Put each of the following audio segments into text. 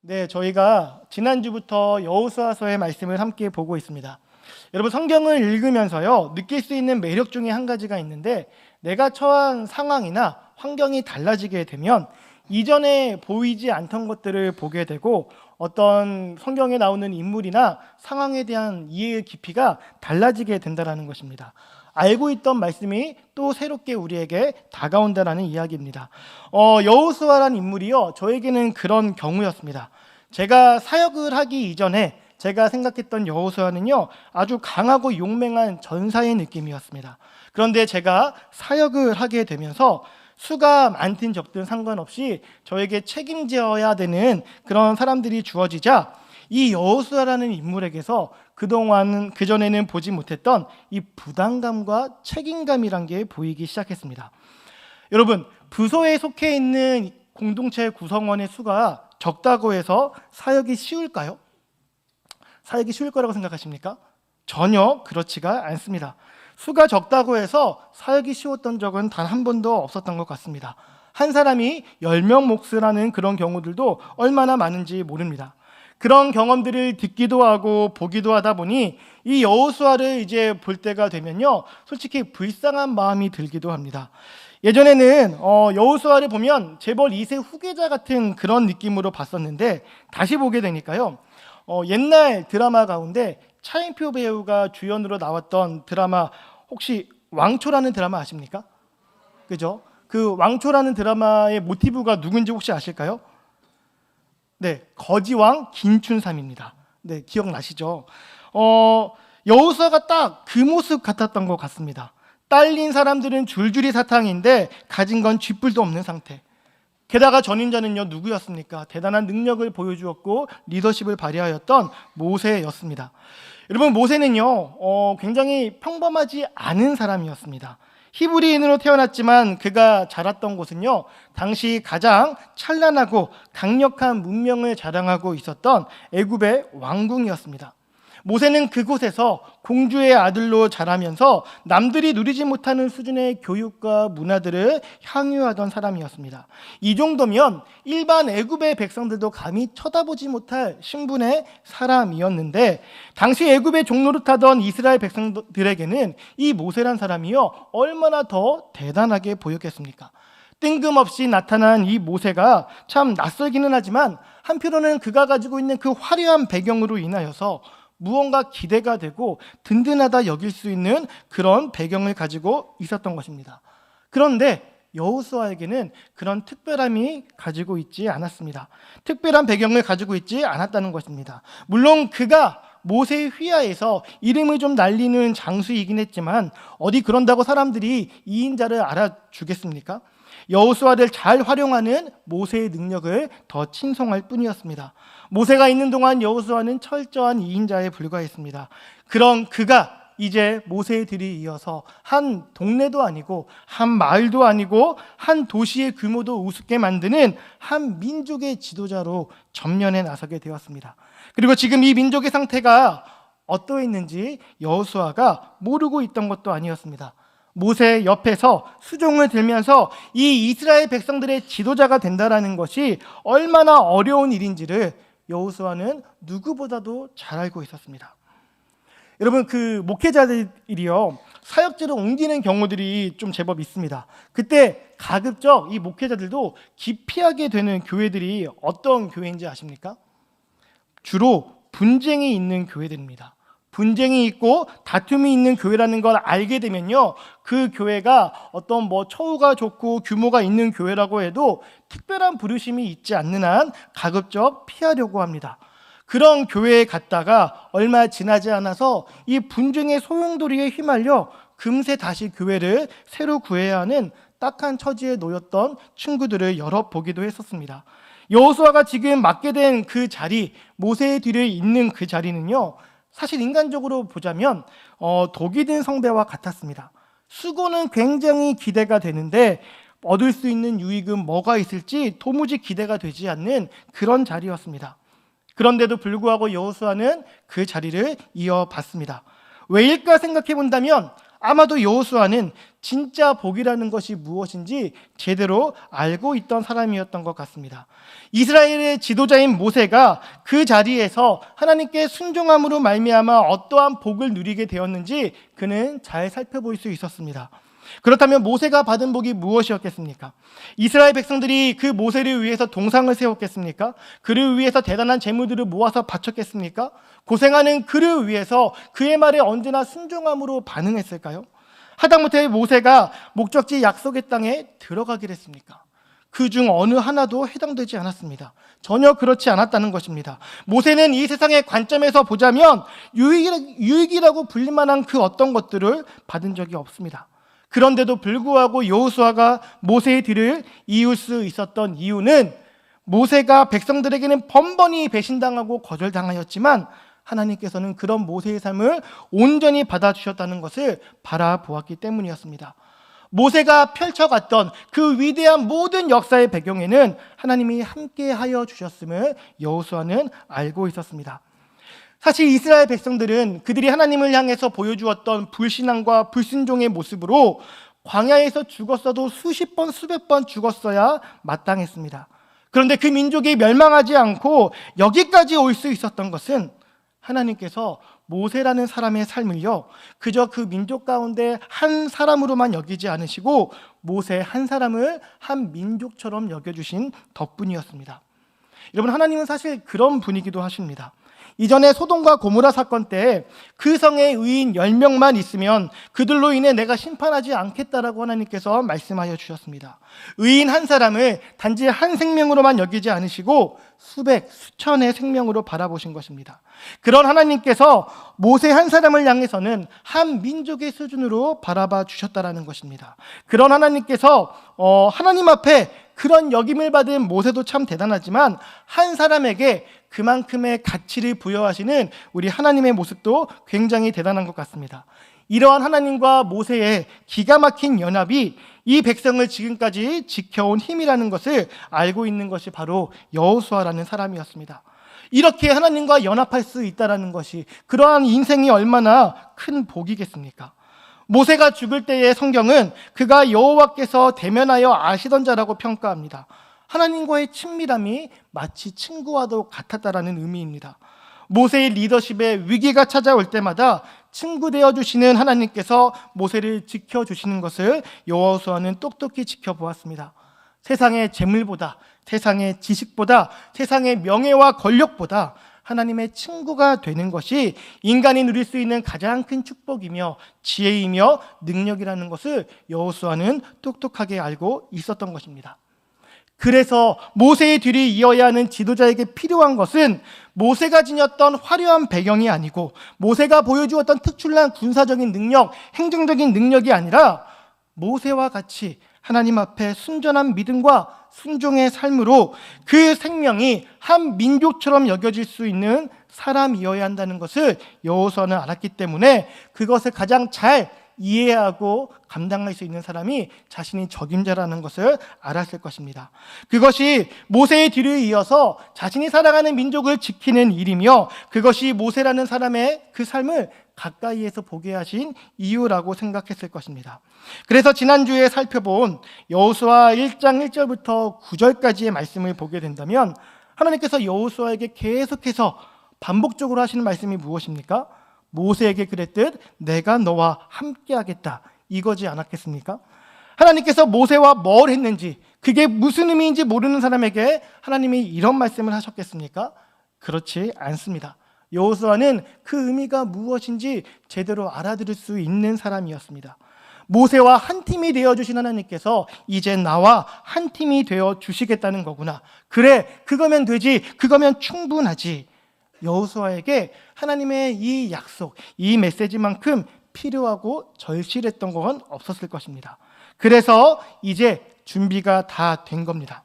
네, 저희가 지난주부터 여호수아서의 말씀을 함께 보고 있습니다. 여러분, 성경을 읽으면서요, 느낄 수 있는 매력 중에 한 가지가 있는데, 내가 처한 상황이나 환경이 달라지게 되면 이전에 보이지 않던 것들을 보게 되고, 어떤 성경에 나오는 인물이나 상황에 대한 이해의 깊이가 달라지게 된다는 것입니다. 알고 있던 말씀이 또 새롭게 우리에게 다가온다는 이야기입니다. 여호수아라는 인물이요, 저에게는 그런 경우였습니다. 제가 사역을 하기 이전에 제가 생각했던 여호수아는요, 아주 강하고 용맹한 전사의 느낌이었습니다. 그런데 제가 사역을 하게 되면서 수가 많든 적든 상관없이 저에게 책임져야 되는 그런 사람들이 주어지자, 이 여호수아라는 인물에게서 그전에는 보지 못했던 이 부담감과 책임감이란 게 보이기 시작했습니다. 여러분, 부서에 속해 있는 공동체 구성원의 수가 적다고 해서 사역이 쉬울까요? 사역이 쉬울 거라고 생각하십니까? 전혀 그렇지가 않습니다. 수가 적다고 해서 사역이 쉬웠던 적은 단 한 번도 없었던 것 같습니다. 한 사람이 10명 몫을 그런 경우들도 얼마나 많은지 모릅니다. 그런 경험들을 듣기도 하고 보기도 하다 보니 이 여호수아를 이제 볼 때가 되면요, 솔직히 불쌍한 마음이 들기도 합니다. 예전에는 여호수아를 보면 재벌 2세 후계자 같은 그런 느낌으로 봤었는데, 다시 보게 되니까요, 옛날 드라마 가운데 차인표 배우가 주연으로 나왔던 드라마, 혹시 왕초라는 드라마 아십니까? 그죠? 그 왕초라는 드라마의 모티브가 누군지 혹시 아실까요? 네, 거지왕 김춘삼입니다. 네, 기억나시죠? 여호수아가 딱 그 모습 같았던 것 같습니다. 딸린 사람들은 줄줄이 사탕인데 가진 건 쥐뿔도 없는 상태. 게다가 전인자는요, 누구였습니까? 대단한 능력을 보여주었고 리더십을 발휘하였던 모세였습니다. 여러분, 모세는요, 굉장히 평범하지 않은 사람이었습니다. 히브리인으로 태어났지만 그가 자랐던 곳은요, 당시 가장 찬란하고 강력한 문명을 자랑하고 있었던 애굽의 왕궁이었습니다. 모세는 그곳에서 공주의 아들로 자라면서 남들이 누리지 못하는 수준의 교육과 문화들을 향유하던 사람이었습니다. 이 정도면 일반 애굽의 백성들도 감히 쳐다보지 못할 신분의 사람이었는데, 당시 애굽의 종노릇하던 이스라엘 백성들에게는 이 모세란 사람이요, 얼마나 더 대단하게 보였겠습니까? 뜬금없이 나타난 이 모세가 참 낯설기는 하지만, 한편으로는 그가 가지고 있는 그 화려한 배경으로 인하여서 무언가 기대가 되고 든든하다 여길 수 있는 그런 배경을 가지고 있었던 것입니다. 그런데 여호수아에게는 그런 특별함이 가지고 있지 않았습니다. 특별한 배경을 가지고 있지 않았다는 것입니다. 물론 그가 모세의 휘하에서 이름을 좀 날리는 장수이긴 했지만, 어디 그런다고 사람들이 이 인자를 알아주겠습니까? 여호수아를 잘 활용하는 모세의 능력을 더 칭송할 뿐이었습니다. 모세가 있는 동안 여호수아는 철저한 2인자에 불과했습니다. 그런 그가 이제 모세의 뒤를 이어서 한 동네도 아니고 한 마을도 아니고 한 도시의 규모도 우습게 만드는 한 민족의 지도자로 전면에 나서게 되었습니다. 그리고 지금 이 민족의 상태가 어떠했는지 여호수아가 모르고 있던 것도 아니었습니다. 모세 옆에서 수종을 들면서 이 이스라엘 백성들의 지도자가 된다는 것이 얼마나 어려운 일인지를 여호수아는 누구보다도 잘 알고 있었습니다. 여러분, 그 목회자들이요, 사역지를 옮기는 경우들이 좀 제법 있습니다. 그때 가급적 이 목회자들도 기피하게 되는 교회들이 어떤 교회인지 아십니까? 주로 분쟁이 있는 교회들입니다. 분쟁이 있고 다툼이 있는 교회라는 걸 알게 되면요, 그 교회가 어떤 처우가 좋고 규모가 있는 교회라고 해도 특별한 부르심이 있지 않는 한 가급적 피하려고 합니다. 그런 교회에 갔다가 얼마 지나지 않아서 이 분쟁의 소용돌이에 휘말려 금세 다시 교회를 새로 구해야 하는 딱한 처지에 놓였던 친구들을 여러 보기도 했었습니다. 여호수아가 지금 맡게 된 그 자리, 모세의 뒤를 잇는 그 자리는요, 사실 인간적으로 보자면 독이 든 성배와 같았습니다. 수고는 굉장히 기대가 되는데 얻을 수 있는 유익은 뭐가 있을지 도무지 기대가 되지 않는 그런 자리였습니다. 그런데도 불구하고 여호수아는 그 자리를 이어받습니다. 왜일까 생각해 본다면, 아마도 여호수아는 진짜 복이라는 것이 무엇인지 제대로 알고 있던 사람이었던 것 같습니다. 이스라엘의 지도자인 모세가 그 자리에서 하나님께 순종함으로 말미암아 어떠한 복을 누리게 되었는지 그는 잘 살펴볼 수 있었습니다. 그렇다면 모세가 받은 복이 무엇이었겠습니까? 이스라엘 백성들이 그 모세를 위해서 동상을 세웠겠습니까? 그를 위해서 대단한 재물들을 모아서 바쳤겠습니까? 고생하는 그를 위해서 그의 말에 언제나 순종함으로 반응했을까요? 하다못해 모세가 목적지 약속의 땅에 들어가기로 했습니까? 그 중 어느 하나도 해당되지 않았습니다. 전혀 그렇지 않았다는 것입니다. 모세는 이 세상의 관점에서 보자면 유익이라고 불릴 만한 그 어떤 것들을 받은 적이 없습니다. 그런데도 불구하고 여호수아가 모세의 뒤를 이을 수 있었던 이유는 모세가 백성들에게는 번번이 배신당하고 거절당하였지만 하나님께서는 그런 모세의 삶을 온전히 받아주셨다는 것을 바라보았기 때문이었습니다. 모세가 펼쳐갔던 그 위대한 모든 역사의 배경에는 하나님이 함께하여 주셨음을 여호수아는 알고 있었습니다. 사실 이스라엘 백성들은 그들이 하나님을 향해서 보여주었던 불신앙과 불순종의 모습으로 광야에서 죽었어도 수십 번 수백 번 죽었어야 마땅했습니다. 그런데 그 민족이 멸망하지 않고 여기까지 올 수 있었던 것은 하나님께서 모세라는 사람의 삶을요 그저 그 민족 가운데 한 사람으로만 여기지 않으시고 모세 한 사람을 한 민족처럼 여겨주신 덕분이었습니다. 여러분, 하나님은 사실 그런 분이기도 하십니다. 이전에 소돔과 고모라 사건 때 그 성에 의인 10명만 있으면 그들로 인해 내가 심판하지 않겠다라고 하나님께서 말씀하여 주셨습니다. 의인 한 사람을 단지 한 생명으로만 여기지 않으시고 수백, 수천의 생명으로 바라보신 것입니다. 그런 하나님께서 모세 한 사람을 향해서는 한 민족의 수준으로 바라봐 주셨다라는 것입니다. 그런 하나님께서 하나님 앞에 그런 역임을 받은 모세도 참 대단하지만 한 사람에게 그만큼의 가치를 부여하시는 우리 하나님의 모습도 굉장히 대단한 것 같습니다. 이러한 하나님과 모세의 기가 막힌 연합이 이 백성을 지금까지 지켜온 힘이라는 것을 알고 있는 것이 바로 여호수아라는 사람이었습니다. 이렇게 하나님과 연합할 수 있다는 것이 그러한 인생이 얼마나 큰 복이겠습니까? 모세가 죽을 때의 성경은 그가 여호와께서 대면하여 아시던 자라고 평가합니다. 하나님과의 친밀함이 마치 친구와도 같았다라는 의미입니다. 모세의 리더십에 위기가 찾아올 때마다 친구 되어주시는 하나님께서 모세를 지켜주시는 것을 여호수아는 똑똑히 지켜보았습니다. 세상의 재물보다, 세상의 지식보다, 세상의 명예와 권력보다 하나님의 친구가 되는 것이 인간이 누릴 수 있는 가장 큰 축복이며 지혜이며 능력이라는 것을 여호수아는 똑똑하게 알고 있었던 것입니다. 그래서 모세의 뒤를 이어야 하는 지도자에게 필요한 것은 모세가 지녔던 화려한 배경이 아니고 모세가 보여주었던 특출난 군사적인 능력, 행정적인 능력이 아니라 모세와 같이 하나님 앞에 순전한 믿음과 순종의 삶으로 그 생명이 한 민족처럼 여겨질 수 있는 사람이어야 한다는 것을 여호수아는 알았기 때문에 그것을 가장 잘 이해하고 감당할 수 있는 사람이 자신이 적임자라는 것을 알았을 것입니다. 그것이 모세의 뒤를 이어서 자신이 살아가는 민족을 지키는 일이며 그것이 모세라는 사람의 그 삶을 가까이에서 보게 하신 이유라고 생각했을 것입니다. 그래서 지난주에 살펴본 여호수아 1장 1절부터 9절까지의 말씀을 보게 된다면 하나님께서 여호수아에게 계속해서 반복적으로 하시는 말씀이 무엇입니까? 모세에게 그랬듯 내가 너와 함께하겠다, 이거지 않았겠습니까? 하나님께서 모세와 뭘 했는지, 그게 무슨 의미인지 모르는 사람에게 하나님이 이런 말씀을 하셨겠습니까? 그렇지 않습니다. 여호수아는 그 의미가 무엇인지 제대로 알아들을 수 있는 사람이었습니다. 모세와 한 팀이 되어주신 하나님께서 이제 나와 한 팀이 되어주시겠다는 거구나. 그래, 그거면 되지, 그거면 충분하지. 여호수아에게 하나님의 이 약속, 이 메시지만큼 필요하고 절실했던 건 없었을 것입니다. 그래서 이제 준비가 다 된 겁니다.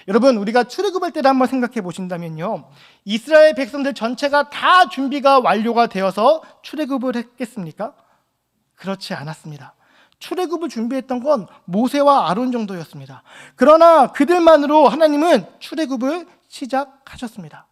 여러분, 우리가 출애굽할 때를 한번 생각해 보신다면요, 이스라엘 백성들 전체가 다 준비가 완료가 되어서 출애굽을 했겠습니까? 그렇지 않았습니다. 출애굽을 준비했던 건 모세와 아론 정도였습니다. 그러나 그들만으로 하나님은 출애굽을 시작하셨습니다.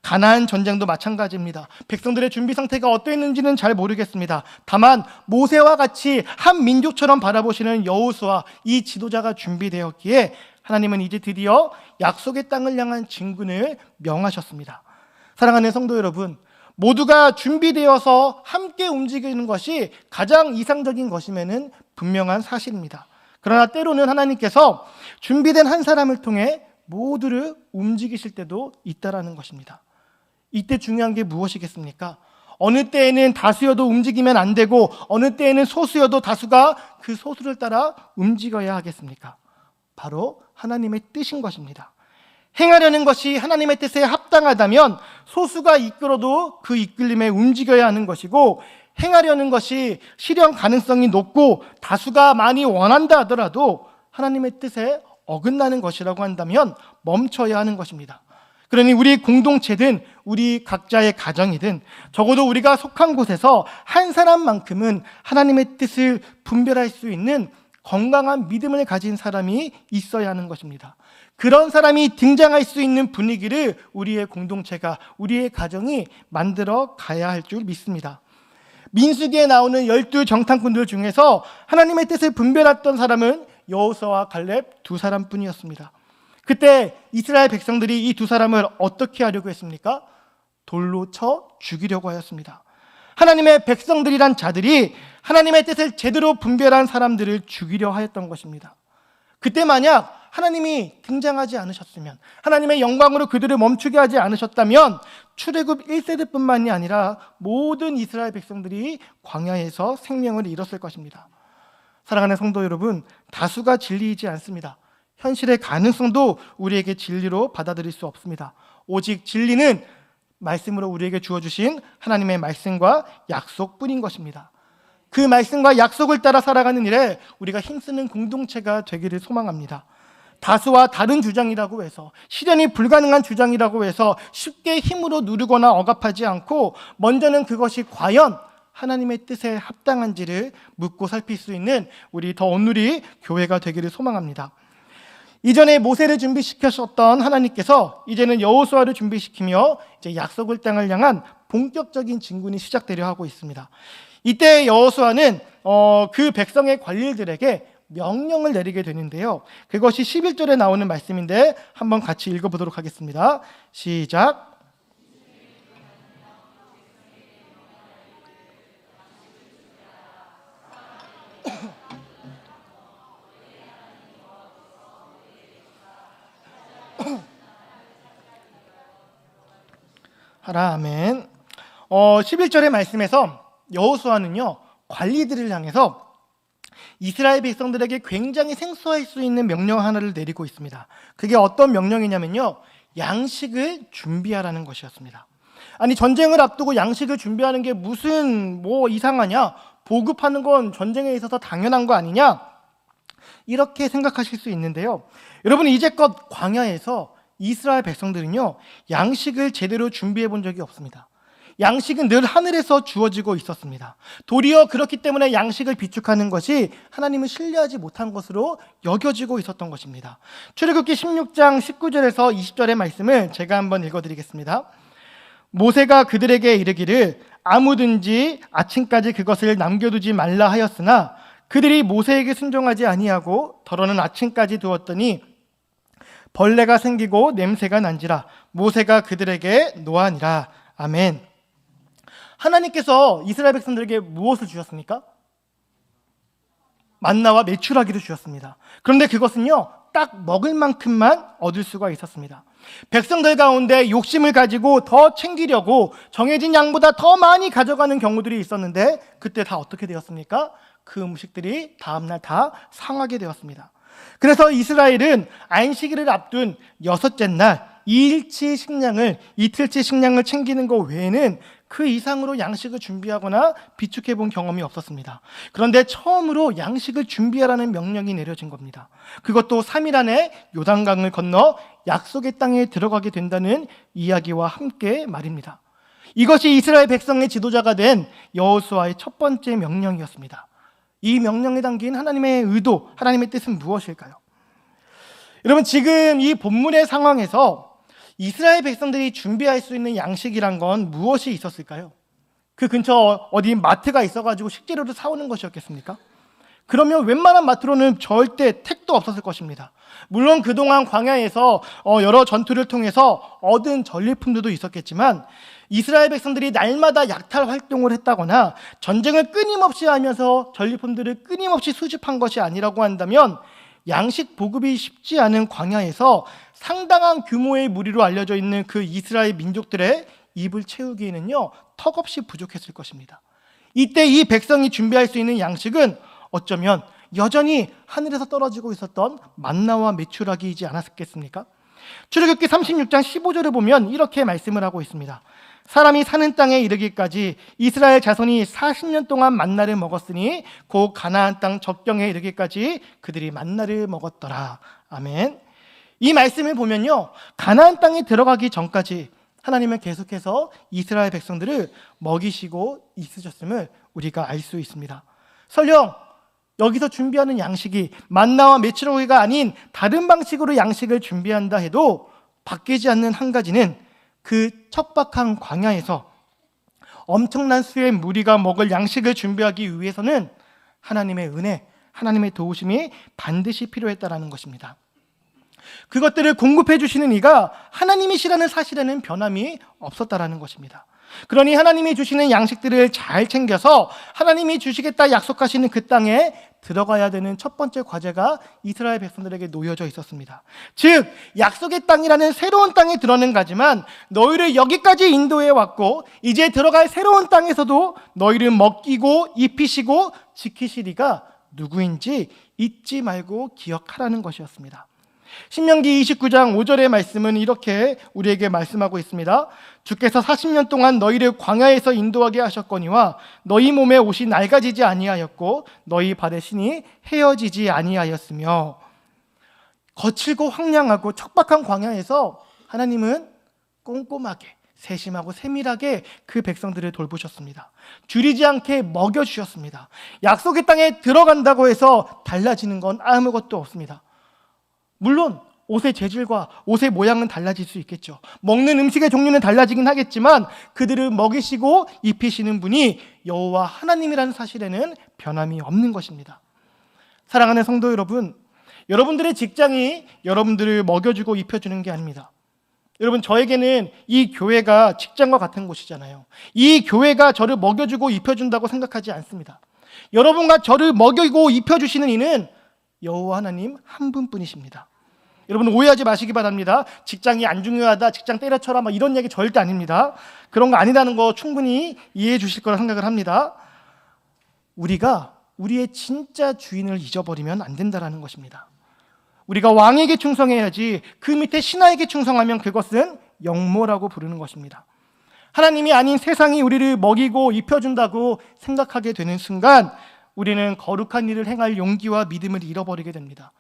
가나안 전쟁도 마찬가지입니다. 백성들의 준비 상태가 어떠했는지는 잘 모르겠습니다. 다만 모세와 같이 한 민족처럼 바라보시는 여호수아, 이 지도자가 준비되었기에 하나님은 이제 드디어 약속의 땅을 향한 진군을 명하셨습니다. 사랑하는 성도 여러분, 모두가 준비되어서 함께 움직이는 것이 가장 이상적인 것임에는 분명한 사실입니다. 그러나 때로는 하나님께서 준비된 한 사람을 통해 모두를 움직이실 때도 있다라는 것입니다. 이때 중요한 게 무엇이겠습니까? 어느 때에는 다수여도 움직이면 안 되고 어느 때에는 소수여도 다수가 그 소수를 따라 움직여야 하겠습니까? 바로 하나님의 뜻인 것입니다. 행하려는 것이 하나님의 뜻에 합당하다면 소수가 이끌어도 그 이끌림에 움직여야 하는 것이고, 행하려는 것이 실현 가능성이 높고 다수가 많이 원한다 하더라도 하나님의 뜻에 어긋나는 것이라고 한다면 멈춰야 하는 것입니다. 그러니 우리 공동체든 우리 각자의 가정이든 적어도 우리가 속한 곳에서 한 사람만큼은 하나님의 뜻을 분별할 수 있는 건강한 믿음을 가진 사람이 있어야 하는 것입니다. 그런 사람이 등장할 수 있는 분위기를 우리의 공동체가, 우리의 가정이 만들어 가야 할 줄 믿습니다. 민수기에 나오는 12 정탐꾼들 중에서 하나님의 뜻을 분별했던 사람은 여호수아와 갈렙 두 사람뿐이었습니다. 그때 이스라엘 백성들이 이 두 사람을 어떻게 하려고 했습니까? 돌로 쳐 죽이려고 하였습니다. 하나님의 백성들이란 자들이 하나님의 뜻을 제대로 분별한 사람들을 죽이려 하였던 것입니다. 그때 만약 하나님이 등장하지 않으셨으면, 하나님의 영광으로 그들을 멈추게 하지 않으셨다면 출애굽 1세대뿐만이 아니라 모든 이스라엘 백성들이 광야에서 생명을 잃었을 것입니다. 사랑하는 성도 여러분, 다수가 진리이지 않습니다. 현실의 가능성도 우리에게 진리로 받아들일 수 없습니다. 오직 진리는 말씀으로 우리에게 주어주신 하나님의 말씀과 약속뿐인 것입니다. 그 말씀과 약속을 따라 살아가는 일에 우리가 힘쓰는 공동체가 되기를 소망합니다. 다수와 다른 주장이라고 해서, 실현이 불가능한 주장이라고 해서 쉽게 힘으로 누르거나 억압하지 않고 먼저는 그것이 과연 하나님의 뜻에 합당한지를 묻고 살필 수 있는 우리 더 온누리 교회가 되기를 소망합니다. 이전에 모세를 준비시켰었던 하나님께서 이제는 여호수아를 준비시키며 이제 약속의 땅을 향한 본격적인 진군이 시작되려 하고 있습니다. 이때 여호수아는 그 백성의 관리들에게 명령을 내리게 되는데요. 그것이 11절에 나오는 말씀인데 한번 같이 읽어보도록 하겠습니다. 시작. 하라, 아멘. 11절의 말씀에서 여호수아는요, 관리들을 향해서 이스라엘 백성들에게 굉장히 생소할 수 있는 명령 하나를 내리고 있습니다. 그게 어떤 명령이냐면요, 양식을 준비하라는 것이었습니다. 아니, 전쟁을 앞두고 양식을 준비하는 게 무슨 이상하냐? 보급하는 건 전쟁에 있어서 당연한 거 아니냐? 이렇게 생각하실 수 있는데요. 여러분, 이제껏 광야에서 이스라엘 백성들은요, 양식을 제대로 준비해 본 적이 없습니다. 양식은 늘 하늘에서 주어지고 있었습니다. 도리어 그렇기 때문에 양식을 비축하는 것이 하나님을 신뢰하지 못한 것으로 여겨지고 있었던 것입니다. 출애굽기 16장 19절에서 20절의 말씀을 제가 한번 읽어드리겠습니다. 모세가 그들에게 이르기를 아무든지 아침까지 그것을 남겨두지 말라 하였으나 그들이 모세에게 순종하지 아니하고 더러는 아침까지 두었더니 벌레가 생기고 냄새가 난지라 모세가 그들에게 노하니라. 아멘. 하나님께서 이스라엘 백성들에게 무엇을 주셨습니까? 만나와 메추라기를 주셨습니다. 그런데 그것은요, 딱 먹을 만큼만 얻을 수가 있었습니다. 백성들 가운데 욕심을 가지고 더 챙기려고 정해진 양보다 더 많이 가져가는 경우들이 있었는데 그때 다 어떻게 되었습니까? 그 음식들이 다음날 다 상하게 되었습니다. 그래서 이스라엘은 안식일을 앞둔 여섯째 날 2일치 식량을, 이틀치 식량을 챙기는 것 외에는 그 이상으로 양식을 준비하거나 비축해 본 경험이 없었습니다. 그런데 처음으로 양식을 준비하라는 명령이 내려진 겁니다. 그것도 3일 안에 요단강을 건너 약속의 땅에 들어가게 된다는 이야기와 함께 말입니다. 이것이 이스라엘 백성의 지도자가 된 여호수아의 첫 번째 명령이었습니다. 이 명령에 담긴 하나님의 의도, 하나님의 뜻은 무엇일까요? 여러분, 지금 이 본문의 상황에서 이스라엘 백성들이 준비할 수 있는 양식이란 건 무엇이 있었을까요? 그 근처 어디 마트가 있어가지고 식재료를 사오는 것이었겠습니까? 그러면 웬만한 마트로는 절대 택도 없었을 것입니다. 물론 그동안 광야에서 여러 전투를 통해서 얻은 전리품들도 있었겠지만 이스라엘 백성들이 날마다 약탈 활동을 했다거나 전쟁을 끊임없이 하면서 전리품들을 끊임없이 수집한 것이 아니라고 한다면 양식 보급이 쉽지 않은 광야에서 상당한 규모의 무리로 알려져 있는 그 이스라엘 민족들의 입을 채우기에는요, 턱없이 부족했을 것입니다. 이때 이 백성이 준비할 수 있는 양식은 어쩌면 여전히 하늘에서 떨어지고 있었던 만나와 메추라기이지 않았겠습니까? 출애굽기 36장 15절을 보면 이렇게 말씀을 하고 있습니다. 사람이 사는 땅에 이르기까지 이스라엘 자손이 40년 동안 만나를 먹었으니 곧 가나안 땅 적경에 이르기까지 그들이 만나를 먹었더라. 아멘. 이 말씀을 보면요, 가나안 땅에 들어가기 전까지 하나님은 계속해서 이스라엘 백성들을 먹이시고 있으셨음을 우리가 알 수 있습니다. 설령 여기서 준비하는 양식이 만나와 메추라기가 아닌 다른 방식으로 양식을 준비한다 해도 바뀌지 않는 한 가지는 그 척박한 광야에서 엄청난 수의 무리가 먹을 양식을 준비하기 위해서는 하나님의 은혜, 하나님의 도우심이 반드시 필요했다라는 것입니다. 그것들을 공급해 주시는 이가 하나님이시라는 사실에는 변함이 없었다라는 것입니다. 그러니 하나님이 주시는 양식들을 잘 챙겨서 하나님이 주시겠다 약속하시는 그 땅에 들어가야 되는 첫 번째 과제가 이스라엘 백성들에게 놓여져 있었습니다. 즉 약속의 땅이라는 새로운 땅에 들어는 가지만 너희를 여기까지 인도해 왔고 이제 들어갈 새로운 땅에서도 너희를 먹이고 입히시고 지키시리가 누구인지 잊지 말고 기억하라는 것이었습니다. 신명기 29장 5절의 말씀은 이렇게 우리에게 말씀하고 있습니다. 주께서 40년 동안 너희를 광야에서 인도하게 하셨거니와 너희 몸에 옷이 낡아지지 아니하였고 너희 발의 신이 헤어지지 아니하였으며, 거칠고 황량하고 척박한 광야에서 하나님은 꼼꼼하게 세심하고 세밀하게 그 백성들을 돌보셨습니다. 줄이지 않게 먹여주셨습니다. 약속의 땅에 들어간다고 해서 달라지는 건 아무것도 없습니다. 물론 옷의 재질과 옷의 모양은 달라질 수 있겠죠. 먹는 음식의 종류는 달라지긴 하겠지만 그들을 먹이시고 입히시는 분이 여호와 하나님이라는 사실에는 변함이 없는 것입니다. 사랑하는 성도 여러분, 여러분들의 직장이 여러분들을 먹여주고 입혀주는 게 아닙니다. 여러분, 저에게는 이 교회가 직장과 같은 곳이잖아요. 이 교회가 저를 먹여주고 입혀준다고 생각하지 않습니다. 여러분과 저를 먹이고 입혀주시는 이는 여호와 하나님 한 분뿐이십니다. 여러분 오해하지 마시기 바랍니다. 직장이 안 중요하다, 직장 때려쳐라 이런 얘기 절대 아닙니다. 그런 거 아니라는 거 충분히 이해해 주실 거라 생각을 합니다. 우리가 우리의 진짜 주인을 잊어버리면 안 된다는 것입니다. 우리가 왕에게 충성해야지 그 밑에 신하에게 충성하면 그것은 영모라고 부르는 것입니다. 하나님이 아닌 세상이 우리를 먹이고 입혀준다고 생각하게 되는 순간 우리는 거룩한 일을 행할 용기와 믿음을 잃어버리게 됩니다.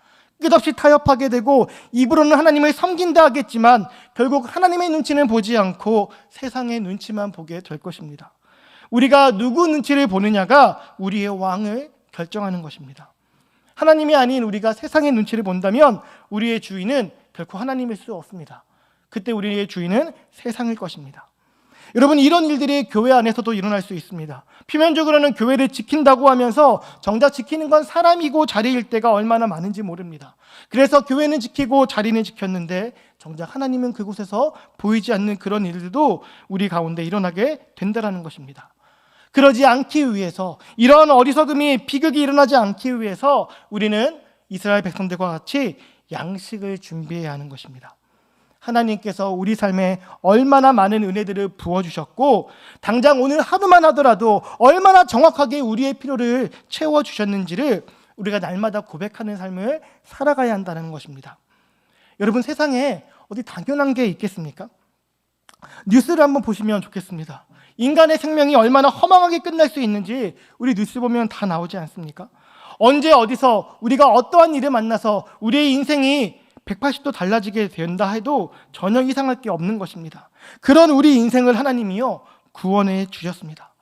끝없이 타협하게 되고 입으로는 하나님을 섬긴다 하겠지만 결국 하나님의 눈치는 보지 않고 세상의 눈치만 보게 될 것입니다. 우리가 누구 눈치를 보느냐가 우리의 왕을 결정하는 것입니다. 하나님이 아닌 우리가 세상의 눈치를 본다면 우리의 주인은 결코 하나님일 수 없습니다. 그때 우리의 주인은 세상일 것입니다. 여러분, 이런 일들이 교회 안에서도 일어날 수 있습니다. 표면적으로는 교회를 지킨다고 하면서 정작 지키는 건 사람이고 자리일 때가 얼마나 많은지 모릅니다. 그래서 교회는 지키고 자리는 지켰는데 정작 하나님은 그곳에서 보이지 않는 그런 일들도 우리 가운데 일어나게 된다는 것입니다. 그러지 않기 위해서, 이런 어리석음이 비극이 일어나지 않기 위해서 우리는 이스라엘 백성들과 같이 양식을 준비해야 하는 것입니다. 하나님께서 우리 삶에 얼마나 많은 은혜들을 부어주셨고 당장 오늘 하루만 하더라도 얼마나 정확하게 우리의 필요를 채워주셨는지를 우리가 날마다 고백하는 삶을 살아가야 한다는 것입니다. 여러분, 세상에 어디 당연한 게 있겠습니까? 뉴스를 한번 보시면 좋겠습니다. 인간의 생명이 얼마나 허망하게 끝날 수 있는지 우리 뉴스 보면 다 나오지 않습니까? 언제 어디서 우리가 어떠한 일을 만나서 우리의 인생이 180도 달라지게 된다 해도 전혀 이상할 게 없는 것입니다. 그런 우리 인생을 하나님이요 구원해 주셨습니다.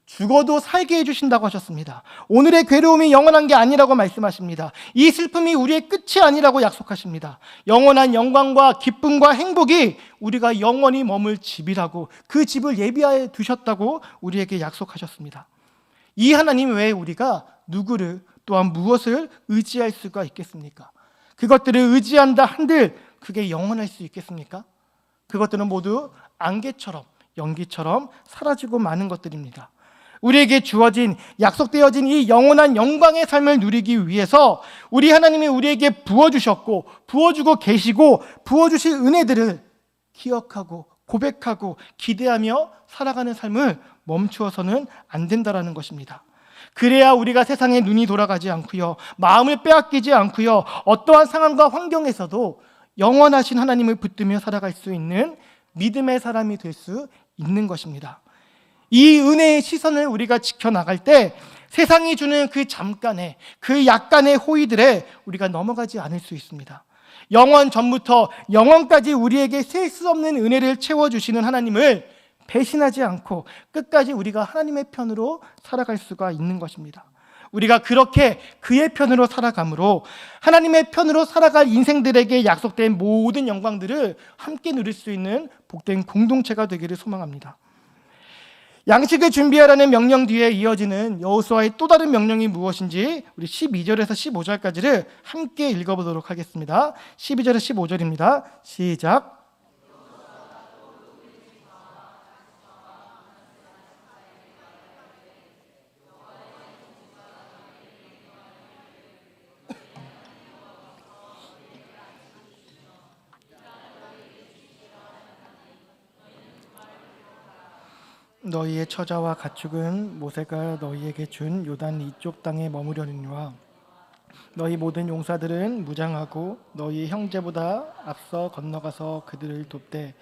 죽어도 살게 해주신다고 하셨습니다. 오늘의 괴로움이 영원한 게 아니라고 말씀하십니다. 이 슬픔이 우리의 끝이 아니라고 약속하십니다. 영원한 영광과 기쁨과 행복이 우리가 영원히 머물 집이라고, 그 집을 예비하여 두셨다고 우리에게 약속하셨습니다. 이 하나님 외에 우리가 누구를, 또한 무엇을 의지할 수가 있겠습니까? 그것들을 의지한다 한들 그게 영원할 수 있겠습니까? 그것들은 모두 안개처럼, 연기처럼 사라지고 마는 것들입니다. 우리에게 주어진, 약속되어진 이 영원한 영광의 삶을 누리기 위해서 우리 하나님이 우리에게 부어주셨고, 부어주고 계시고, 부어주실 은혜들을 기억하고 고백하고 기대하며 살아가는 삶을 멈추어서는 안 된다라는 것입니다. 그래야 우리가 세상에 눈이 돌아가지 않고요, 마음을 빼앗기지 않고요, 어떠한 상황과 환경에서도 영원하신 하나님을 붙들며 살아갈 수 있는 믿음의 사람이 될 수 있는 것입니다. 이 은혜의 시선을 우리가 지켜나갈 때 세상이 주는 그 잠깐의, 그 약간의 호의들에 우리가 넘어가지 않을 수 있습니다. 영원 전부터 영원까지 우리에게 셀 수 없는 은혜를 채워주시는 하나님을 배신하지 않고 끝까지 우리가 하나님의 편으로 살아갈 수가 있는 것입니다. 우리가 그렇게 그의 편으로 살아감으로 하나님의 편으로 살아갈 인생들에게 약속된 모든 영광들을 함께 누릴 수 있는 복된 공동체가 되기를 소망합니다. 양식을 준비하라는 명령 뒤에 이어지는 여호수아의 또 다른 명령이 무엇인지 우리 12절에서 15절까지를 함께 읽어보도록 하겠습니다. 12절에서 15절입니다. 시작. 너희의 처자와 가축은 모세가 너희에게 준 요단 이쪽 땅에 머무려니와 너희 모든 용사들은 무장하고 너희 형제보다 앞서 건너가서 그들을 돕되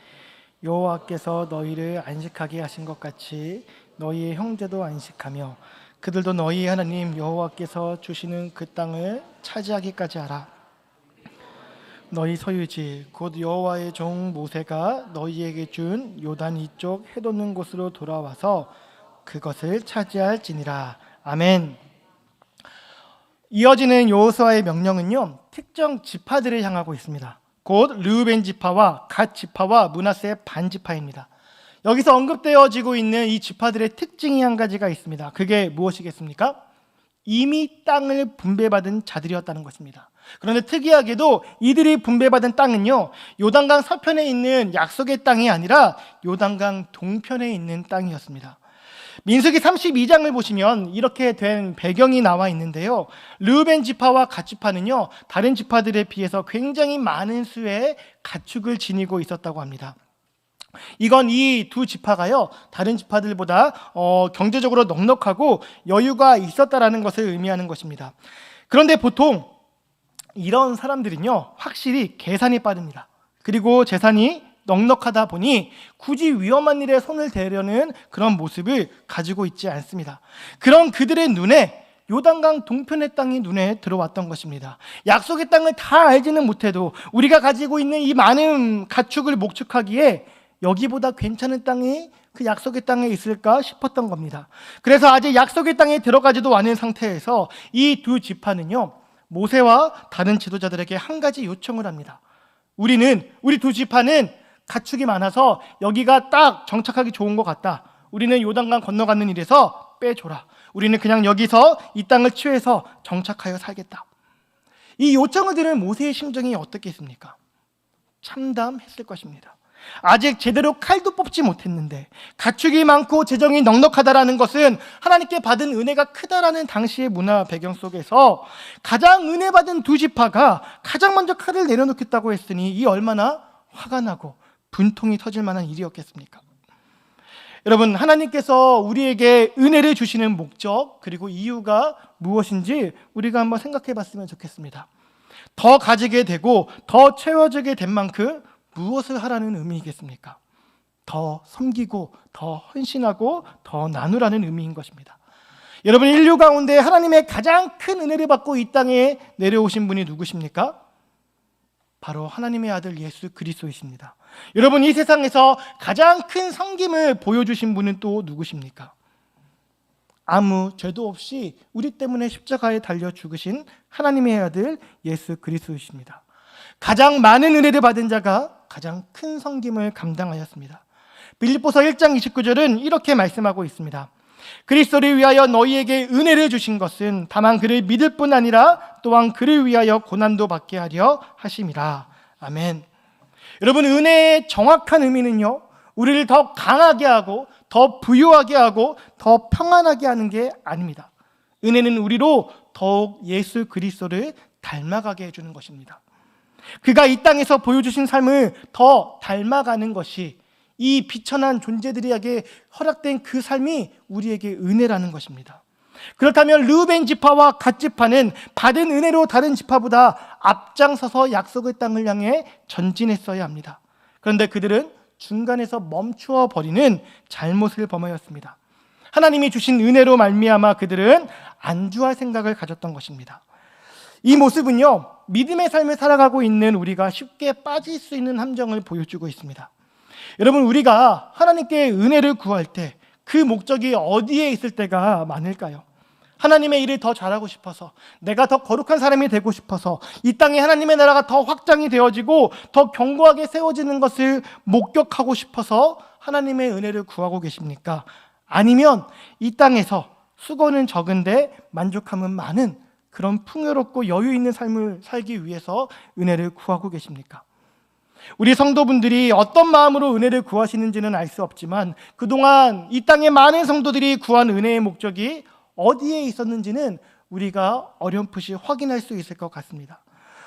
여호와께서 너희를 안식하게 하신 것 같이 너희의 형제도 안식하며 그들도 너희 하나님 여호와께서 주시는 그 땅을 차지하기까지 하라. 너희 소유지 곧 여호와의 종 모세가 너희에게 준 요단 이쪽 해돋는 곳으로 돌아와서 그것을 차지할지니라. 아멘. 이어지는 여호수아의 명령은요, 특정 지파들을 향하고 있습니다. 곧 르우벤 지파와 갓 지파와 므낫세 반 지파입니다. 여기서 언급되어지고 있는 이 지파들의 특징이 한 가지가 있습니다. 그게 무엇이겠습니까? 이미 땅을 분배받은 자들이었다는 것입니다. 그런데 특이하게도 이들이 분배받은 땅은요, 요단강 서편에 있는 약속의 땅이 아니라 요단강 동편에 있는 땅이었습니다. 민수기 32장을 보시면 이렇게 된 배경이 나와 있는데요, 르우벤 지파와 갓 지파는요, 다른 지파들에 비해서 굉장히 많은 수의 가축을 지니고 있었다고 합니다. 이건 이 두 지파가요, 다른 지파들보다 경제적으로 넉넉하고 여유가 있었다라는 것을 의미하는 것입니다. 그런데 보통 이런 사람들은요, 확실히 계산이 빠릅니다. 그리고 재산이 넉넉하다 보니 굳이 위험한 일에 손을 대려는 그런 모습을 가지고 있지 않습니다. 그런 그들의 눈에 요단강 동편의 땅이 눈에 들어왔던 것입니다. 약속의 땅을 다 알지는 못해도 우리가 가지고 있는 이 많은 가축을 목축하기에 여기보다 괜찮은 땅이 그 약속의 땅에 있을까 싶었던 겁니다. 그래서 아직 약속의 땅에 들어가지도 않은 상태에서 이 두 지파는요, 모세와 다른 지도자들에게 한 가지 요청을 합니다. 우리 두 지파는 가축이 많아서 여기가 딱 정착하기 좋은 것 같다. 우리는 요단강 건너가는 일에서 빼줘라. 우리는 그냥 여기서 이 땅을 취해서 정착하여 살겠다. 이 요청을 들은 모세의 심정이 어떻겠습니까? 참담했을 것입니다. 아직 제대로 칼도 뽑지 못했는데 가축이 많고 재정이 넉넉하다라는 것은 하나님께 받은 은혜가 크다라는 당시의 문화 배경 속에서 가장 은혜 받은 두 지파가 가장 먼저 칼을 내려놓겠다고 했으니 이 얼마나 화가 나고 분통이 터질 만한 일이었겠습니까? 여러분, 하나님께서 우리에게 은혜를 주시는 목적 그리고 이유가 무엇인지 우리가 한번 생각해 봤으면 좋겠습니다. 더 가지게 되고 더 채워지게 된 만큼 무엇을 하라는 의미이겠습니까? 더 섬기고 더 헌신하고 더 나누라는 의미인 것입니다. 여러분, 인류 가운데 하나님의 가장 큰 은혜를 받고 이 땅에 내려오신 분이 누구십니까? 바로 하나님의 아들 예수 그리스도이십니다. 여러분, 이 세상에서 가장 큰 섬김을 보여주신 분은 또 누구십니까? 아무 죄도 없이 우리 때문에 십자가에 달려 죽으신 하나님의 아들 예수 그리스도이십니다. 가장 많은 은혜를 받은 자가 가장 큰 섬김을 감당하였습니다. 빌립보서 1장 29절은 이렇게 말씀하고 있습니다. 그리스도를 위하여 너희에게 은혜를 주신 것은 다만 그를 믿을 뿐 아니라 또한 그를 위하여 고난도 받게 하려 하심이라. 아멘. 여러분, 은혜의 정확한 의미는요, 우리를 더 강하게 하고 더 부유하게 하고 더 평안하게 하는 게 아닙니다. 은혜는 우리로 더욱 예수 그리스도를 닮아가게 해주는 것입니다. 그가 이 땅에서 보여주신 삶을 더 닮아가는 것이 이 비천한 존재들에게 허락된 그 삶이 우리에게 은혜라는 것입니다. 그렇다면 르우벤 지파와 갓 지파는 받은 은혜로 다른 지파보다 앞장서서 약속의 땅을 향해 전진했어야 합니다. 그런데 그들은 중간에서 멈추어 버리는 잘못을 범하였습니다. 하나님이 주신 은혜로 말미암아 그들은 안주할 생각을 가졌던 것입니다. 이 모습은요, 믿음의 삶을 살아가고 있는 우리가 쉽게 빠질 수 있는 함정을 보여주고 있습니다. 여러분, 우리가 하나님께 은혜를 구할 때 그 목적이 어디에 있을 때가 많을까요? 하나님의 일을 더 잘하고 싶어서, 내가 더 거룩한 사람이 되고 싶어서, 이 땅에 하나님의 나라가 더 확장이 되어지고 더 견고하게 세워지는 것을 목격하고 싶어서 하나님의 은혜를 구하고 계십니까? 아니면 이 땅에서 수고는 적은데 만족함은 많은 그런 풍요롭고 여유 있는 삶을 살기 위해서 은혜를 구하고 계십니까? 우리 성도분들이 어떤 마음으로 은혜를 구하시는지는 알 수 없지만 그동안 이 땅의 많은 성도들이 구한 은혜의 목적이 어디에 있었는지는 우리가 어렴풋이 확인할 수 있을 것 같습니다.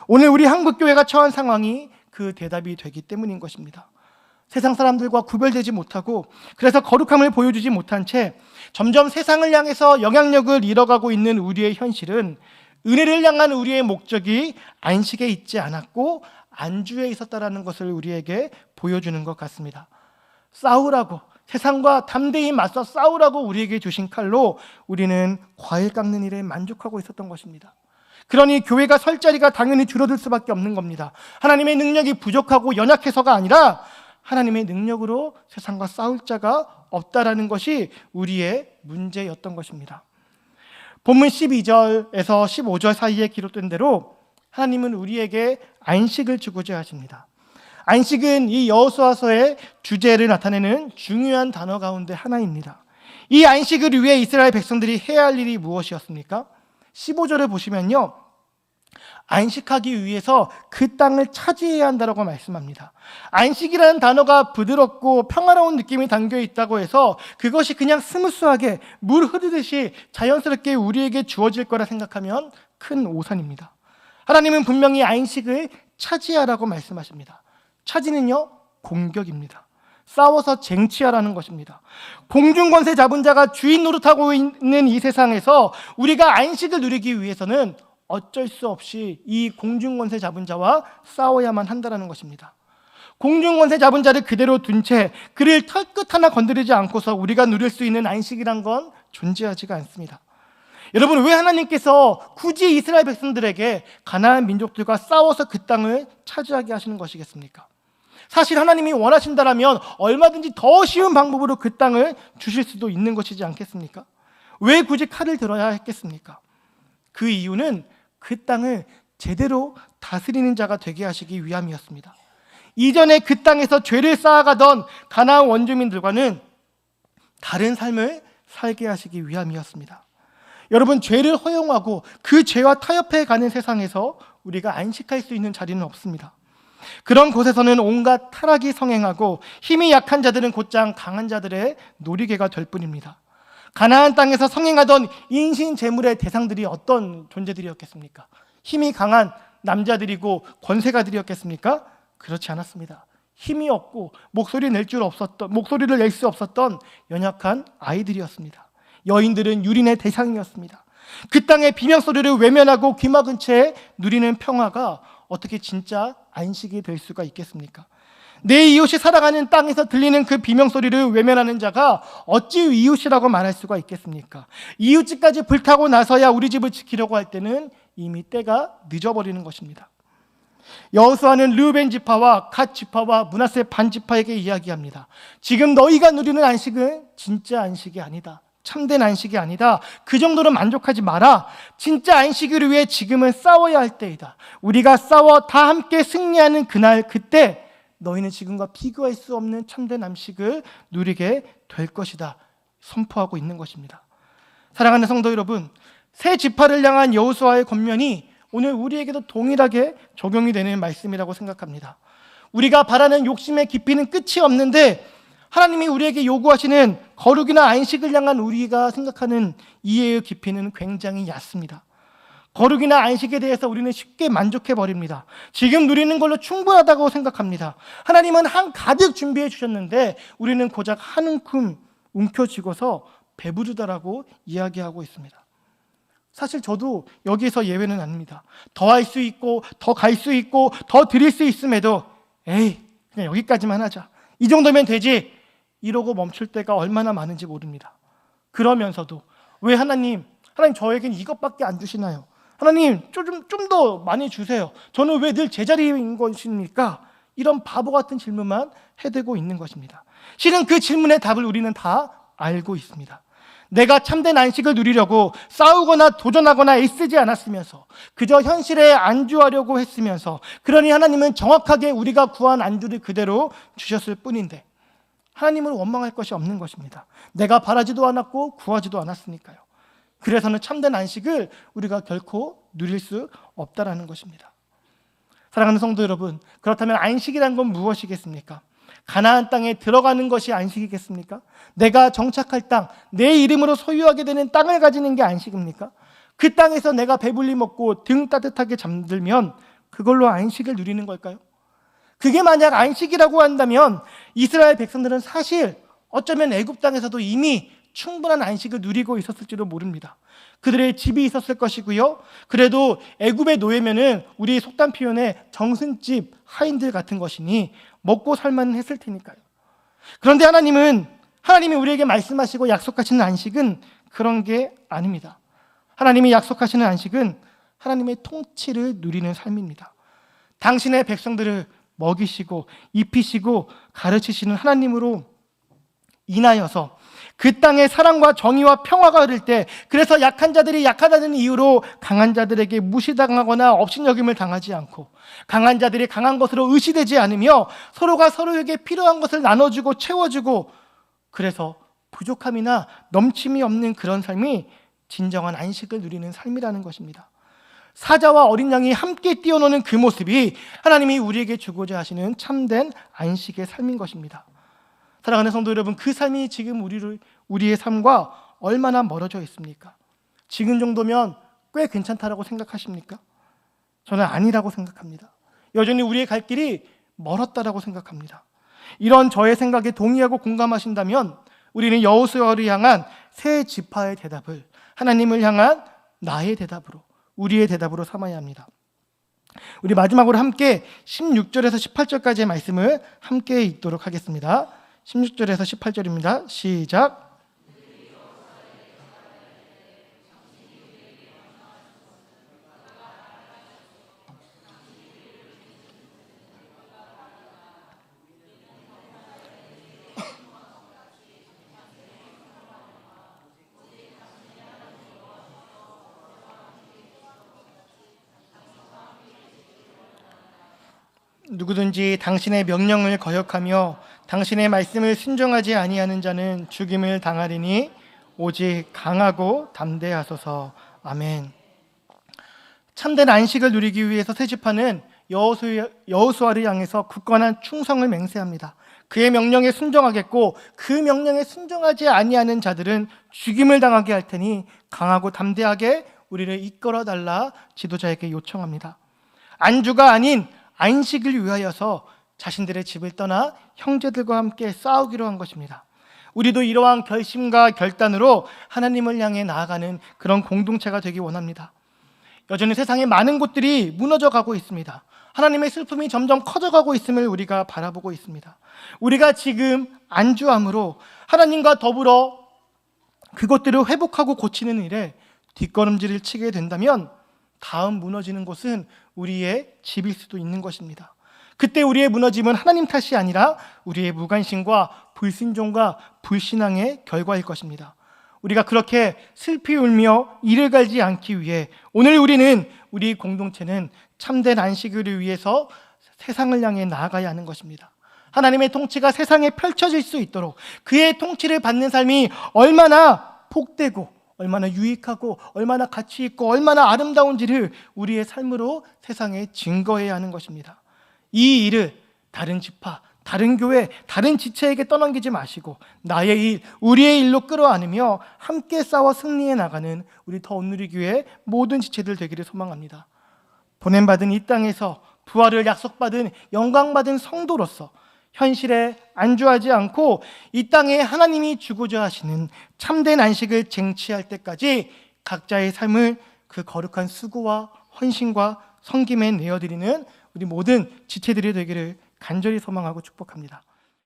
오늘 우리 한국교회가 처한 상황이 그 대답이 되기 때문인 것입니다. 세상 사람들과 구별되지 못하고 그래서 거룩함을 보여주지 못한 채 점점 세상을 향해서 영향력을 잃어가고 있는 우리의 현실은 은혜를 향한 우리의 목적이 안식에 있지 않았고 안주에 있었다라는 것을 우리에게 보여주는 것 같습니다. 싸우라고, 세상과 담대히 맞서 싸우라고 우리에게 주신 칼로 우리는 과일 깎는 일에 만족하고 있었던 것입니다. 그러니 교회가 설 자리가 당연히 줄어들 수밖에 없는 겁니다. 하나님의 능력이 부족하고 연약해서가 아니라 하나님의 능력으로 세상과 싸울 자가 없다라는 것이 우리의 문제였던 것입니다. 본문 12절에서 15절 사이에 기록된 대로 하나님은 우리에게 안식을 주고자 하십니다. 안식은 이 여호수아서의 주제를 나타내는 중요한 단어 가운데 하나입니다. 이 안식을 위해 이스라엘 백성들이 해야 할 일이 무엇이었습니까? 15절을 보시면요, 안식하기 위해서 그 땅을 차지해야 한다고 말씀합니다. 안식이라는 단어가 부드럽고 평화로운 느낌이 담겨 있다고 해서 그것이 그냥 스무스하게 물 흐르듯이 자연스럽게 우리에게 주어질 거라 생각하면 큰 오산입니다. 하나님은 분명히 안식을 차지하라고 말씀하십니다. 차지는요, 공격입니다. 싸워서 쟁취하라는 것입니다. 공중권세 잡은 자가 주인 노릇하고 있는 이 세상에서 우리가 안식을 누리기 위해서는 어쩔 수 없이 이 공중권세 잡은 자와 싸워야만 한다는 것입니다. 공중권세 잡은 자를 그대로 둔 채 그를 털끝 하나 건드리지 않고서 우리가 누릴 수 있는 안식이란 건 존재하지가 않습니다. 여러분, 왜 하나님께서 굳이 이스라엘 백성들에게 가나안 민족들과 싸워서 그 땅을 차지하게 하시는 것이겠습니까? 사실 하나님이 원하신다라면 얼마든지 더 쉬운 방법으로 그 땅을 주실 수도 있는 것이지 않겠습니까? 왜 굳이 칼을 들어야 했겠습니까? 그 이유는 그 땅을 제대로 다스리는 자가 되게 하시기 위함이었습니다. 이전에 그 땅에서 죄를 쌓아가던 가나안 원주민들과는 다른 삶을 살게 하시기 위함이었습니다. 여러분, 죄를 허용하고 그 죄와 타협해 가는 세상에서 우리가 안식할 수 있는 자리는 없습니다. 그런 곳에서는 온갖 타락이 성행하고 힘이 약한 자들은 곧장 강한 자들의 놀이개가 될 뿐입니다. 가나안 땅에서 성행하던 인신 재물의 대상들이 어떤 존재들이었겠습니까? 힘이 강한 남자들이고 권세가들이었겠습니까? 그렇지 않았습니다. 힘이 없고 목소리를 낼 수 없었던 연약한 아이들이었습니다. 여인들은 유린의 대상이었습니다. 그 땅의 비명소리를 외면하고 귀 막은 채 누리는 평화가 어떻게 진짜 안식이 될 수가 있겠습니까? 내 이웃이 살아가는 땅에서 들리는 그 비명소리를 외면하는 자가 어찌 이웃이라고 말할 수가 있겠습니까? 이웃집까지 불타고 나서야 우리 집을 지키려고 할 때는 이미 때가 늦어버리는 것입니다. 여호수아는 르우벤 지파와 갓 지파와 므낫세 반 지파에게 이야기합니다. 지금 너희가 누리는 안식은 진짜 안식이 아니다. 참된 안식이 아니다. 그 정도로 만족하지 마라. 진짜 안식을 위해 지금은 싸워야 할 때이다. 우리가 싸워 다 함께 승리하는 그날, 그때 너희는 지금과 비교할 수 없는 참된 안식을 누리게 될 것이다. 선포하고 있는 것입니다. 사랑하는 성도 여러분, 새 지파를 향한 여호수아의 권면이 오늘 우리에게도 동일하게 적용이 되는 말씀이라고 생각합니다. 우리가 바라는 욕심의 깊이는 끝이 없는데 하나님이 우리에게 요구하시는 거룩이나 안식을 향한 우리가 생각하는 이해의 깊이는 굉장히 얕습니다. 거룩이나 안식에 대해서 우리는 쉽게 만족해버립니다. 지금 누리는 걸로 충분하다고 생각합니다. 하나님은 한 가득 준비해 주셨는데 우리는 고작 한 움큼 움켜쥐고서 배부르다라고 이야기하고 있습니다. 사실 저도 여기서 예외는 아닙니다. 더 할 수 있고 더 갈 수 있고 더 드릴 수 있음에도 에이 그냥 여기까지만 하자, 이 정도면 되지, 이러고 멈출 때가 얼마나 많은지 모릅니다. 그러면서도 왜 하나님 저에겐 이것밖에 안 주시나요? 하나님 좀 더 많이 주세요. 저는 왜 늘 제자리인 것입니까? 이런 바보 같은 질문만 해대고 있는 것입니다. 실은 그 질문의 답을 우리는 다 알고 있습니다. 내가 참된 안식을 누리려고 싸우거나 도전하거나 애쓰지 않았으면서 그저 현실에 안주하려고 했으면서, 그러니 하나님은 정확하게 우리가 구한 안주를 그대로 주셨을 뿐인데 하나님을 원망할 것이 없는 것입니다. 내가 바라지도 않았고 구하지도 않았으니까요. 그래서는 참된 안식을 우리가 결코 누릴 수 없다라는 것입니다. 사랑하는 성도 여러분, 그렇다면 안식이란 건 무엇이겠습니까? 가나안 땅에 들어가는 것이 안식이겠습니까? 내가 정착할 땅, 내 이름으로 소유하게 되는 땅을 가지는 게 안식입니까? 그 땅에서 내가 배불리 먹고 등 따뜻하게 잠들면 그걸로 안식을 누리는 걸까요? 그게 만약 안식이라고 한다면 이스라엘 백성들은 사실 어쩌면 애굽 땅에서도 이미 충분한 안식을 누리고 있었을지도 모릅니다. 그들의 집이 있었을 것이고요. 그래도 애굽의 노예면은 우리 속담 표현에 정승집 하인들 같은 것이니 먹고 살만 했을 테니까요. 그런데 하나님이 우리에게 말씀하시고 약속하시는 안식은 그런 게 아닙니다. 하나님이 약속하시는 안식은 하나님의 통치를 누리는 삶입니다. 당신의 백성들을 먹이시고 입히시고 가르치시는 하나님으로 인하여서 그 땅에 사랑과 정의와 평화가 흐를 때, 그래서 약한 자들이 약하다는 이유로 강한 자들에게 무시당하거나 업신여김을 당하지 않고, 강한 자들이 강한 것으로 의시되지 않으며 서로가 서로에게 필요한 것을 나눠주고 채워주고, 그래서 부족함이나 넘침이 없는 그런 삶이 진정한 안식을 누리는 삶이라는 것입니다. 사자와 어린 양이 함께 뛰어노는 그 모습이 하나님이 우리에게 주고자 하시는 참된 안식의 삶인 것입니다. 사랑하는 성도 여러분, 그 삶이 지금 우리의 삶과 얼마나 멀어져 있습니까? 지금 정도면 꽤 괜찮다라고 생각하십니까? 저는 아니라고 생각합니다. 여전히 우리의 갈 길이 멀었다라고 생각합니다. 이런 저의 생각에 동의하고 공감하신다면 우리는 여호수아를 향한 새 지파의 대답을 하나님을 향한 나의 대답으로, 우리의 대답으로 삼아야 합니다. 우리 마지막으로 함께 16절에서 18절까지의 말씀을 함께 읽도록 하겠습니다. 16절에서 18절입니다. 시작. 누구든지 당신의 명령을 거역하며 당신의 말씀을 순종하지 아니하는 자는 죽임을 당하리니 오직 강하고 담대하소서. 아멘. 참된 안식을 누리기 위해서 새 지파는 여호수아를 향해서 굳건한 충성을 맹세합니다. 그의 명령에 순종하겠고 그 명령에 순종하지 아니하는 자들은 죽임을 당하게 할 테니 강하고 담대하게 우리를 이끌어달라 지도자에게 요청합니다. 안주가 아닌 안식을 위하여서 자신들의 집을 떠나 형제들과 함께 싸우기로 한 것입니다. 우리도 이러한 결심과 결단으로 하나님을 향해 나아가는 그런 공동체가 되기 원합니다. 여전히 세상에 많은 곳들이 무너져 가고 있습니다. 하나님의 슬픔이 점점 커져가고 있음을 우리가 바라보고 있습니다. 우리가 지금 안주함으로 하나님과 더불어 그것들을 회복하고 고치는 일에 뒷걸음질을 치게 된다면 다음 무너지는 곳은 우리의 집일 수도 있는 것입니다. 그때 우리의 무너짐은 하나님 탓이 아니라 우리의 무관심과 불순종과 불신앙의 결과일 것입니다. 우리가 그렇게 슬피 울며 이를 갈지 않기 위해 오늘 우리는, 우리 공동체는 참된 안식일을 위해서 세상을 향해 나아가야 하는 것입니다. 하나님의 통치가 세상에 펼쳐질 수 있도록 그의 통치를 받는 삶이 얼마나 복되고 얼마나 유익하고 얼마나 가치 있고 얼마나 아름다운지를 우리의 삶으로 세상에 증거해야 하는 것입니다. 이 일을 다른 지파, 다른 교회, 다른 지체에게 떠넘기지 마시고 나의 일, 우리의 일로 끌어안으며 함께 싸워 승리해 나가는 우리 더 온누리교회 모든 지체들 되기를 소망합니다. 보냄받은 이 땅에서 부활을 약속받은 영광받은 성도로서 현실에 안주하지 않고 이 땅에 하나님이 주고자 하시는 참된 안식을 쟁취할 때까지 각자의 삶을 그 거룩한 수고와 헌신과 섬김에 내어드리는 우리 모든 지체들이 되기를 간절히 소망하고 축복합니다.